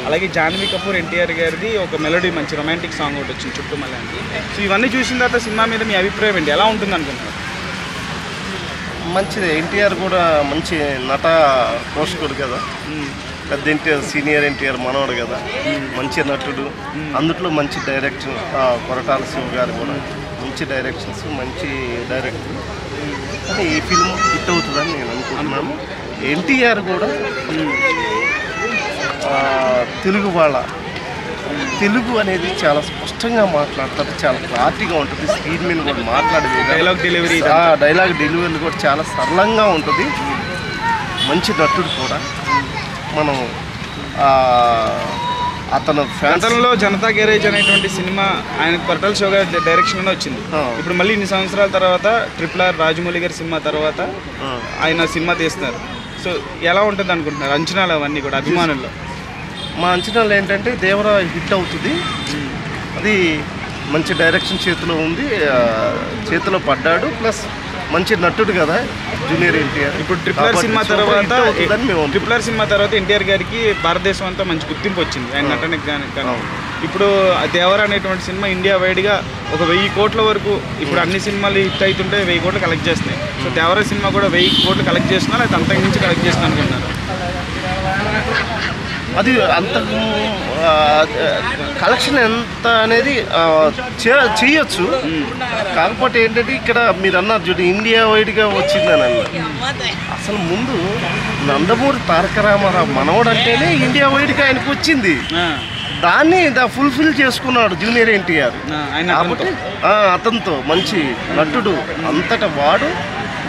అలాగే జాన్వీ కపూర్ ఎన్టీఆర్ గారిది ఒక మెలోడీ మంచి రొమాంటిక్ సాంగ్ ఒకటి వచ్చింది చుట్టుమల్లి అని. సో ఇవన్నీ చూసిన తర్వాత సినిమా మీద మీ అభిప్రాయం ఏంటి, ఎలా ఉంటుంది అనుకుంటున్నారు? మంచిది. ఎన్టీఆర్ కూడా మంచి నట పోషకుడు కదా, పెద్ద ఎన్టీఆర్ సీనియర్ ఎన్టీఆర్ మనవడు కదా, మంచి నటుడు. అందుట్లో మంచి డైరెక్షన్, కొరటాల శివ గారు కూడా మంచి డైరెక్షన్స్, మంచి డైరెక్టర్. కానీ ఈ ఫిల్మ్ హిట్ అవుతుందని నేను అనుకుంటున్నాను. ఎన్టీఆర్ కూడా తెలుగు వాళ్ళ తెలుగు అనేది చాలా స్పష్టంగా మాట్లాడతారు, చాలా క్లారిటీగా ఉంటుంది. స్క్రీన్ మీద కూడా మాట్లాడేది డైలాగ్ డెలివరీ కూడా చాలా సరళంగా ఉంటుంది. మంచి నటుడు కూడా. మనం అతను గతంలో జనతా గ్యారేజ్ అనేటువంటి సినిమా ఆయన కొరటాల శివ గారి డైరెక్షన్లోనే వచ్చింది. ఇప్పుడు మళ్ళీ ఇన్ని సంవత్సరాల తర్వాత RRR రాజమౌళి గారి సినిమా తర్వాత ఆయన సినిమా తీస్తున్నారు. సో ఎలా ఉంటుంది అనుకుంటున్నారు అంచనాలు అవన్నీ కూడా అభిమానుల్లో? మా అంచనాలు ఏంటంటే దేవరా హిట్ అవుతుంది. అది మంచి డైరెక్షన్ చేతిలో ఉంది, చేతిలో పడ్డాడు. ప్లస్ మంచి నటుడు కదా జూనియర్ ఎన్టీఆర్. ఇప్పుడు RRR సినిమా తర్వాత ఎన్టీఆర్ గారికి భారతదేశం అంతా మంచి గుర్తింపు వచ్చింది ఆయన నటనకి కానీ. ఇప్పుడు దేవరా అనేటువంటి సినిమా ఇండియా వైడ్గా ఒక 1000 కోట్ల వరకు ఇప్పుడు అన్ని సినిమాలు హిట్ అవుతుంటే 1000 కోట్లు కలెక్ట్ చేస్తున్నాయి. సో దేవరా సినిమా కూడా 1000 కోట్లు కలెక్ట్ చేస్తున్నా, లేకపోతే అంతకు మించి కలెక్ట్ చేస్తున్నా అనుకుంటున్నారు? అది అంతకు కలెక్షన్ ఎంత అనేది చేయొచ్చు. కాకపోతే ఏంటంటే ఇక్కడ మీరు అన్నారు చూడండి, ఇండియా వైడ్గా వచ్చిందని అన్నారు. అసలు ముందు నందమూరి తారక రామారావు మనవడు అంటేనే ఇండియా వైడ్గా ఆయనకు వచ్చింది. దాన్ని ఫుల్ఫిల్ చేసుకున్నాడు జూనియర్ ఎన్టీఆర్. కాబట్టి అతనితో మంచి నటుడు అంతటా వాడు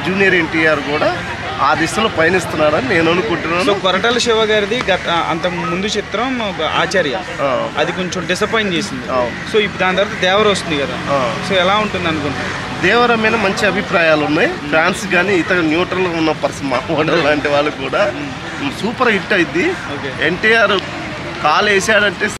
జూనియర్ ఎన్టీఆర్ కూడా ఆ దిశలో పయనిస్తున్నాడని నేను అనుకుంటున్నాను. సో కొరటాల శివ గారిది అంత ముందు చిత్రం ఆచార్య, అది కొంచెం డిసప్పాయింట్ చేసింది. సో ఇప్పుడు దాని తర్వాత దేవర వస్తుంది కదా, సో ఎలా ఉంటుంది అనుకుంటున్నాను? దేవర మీద మంచి అభిప్రాయాలు ఉన్నాయి. ఫ్యాన్స్ కానీ ఇతర న్యూట్రల్గా ఉన్న పర్సన్ మా మోడల్ లాంటి వాళ్ళు కూడా సూపర్ హిట్ అయింది. ఎన్టీఆర్ కాలు వేసాడంటే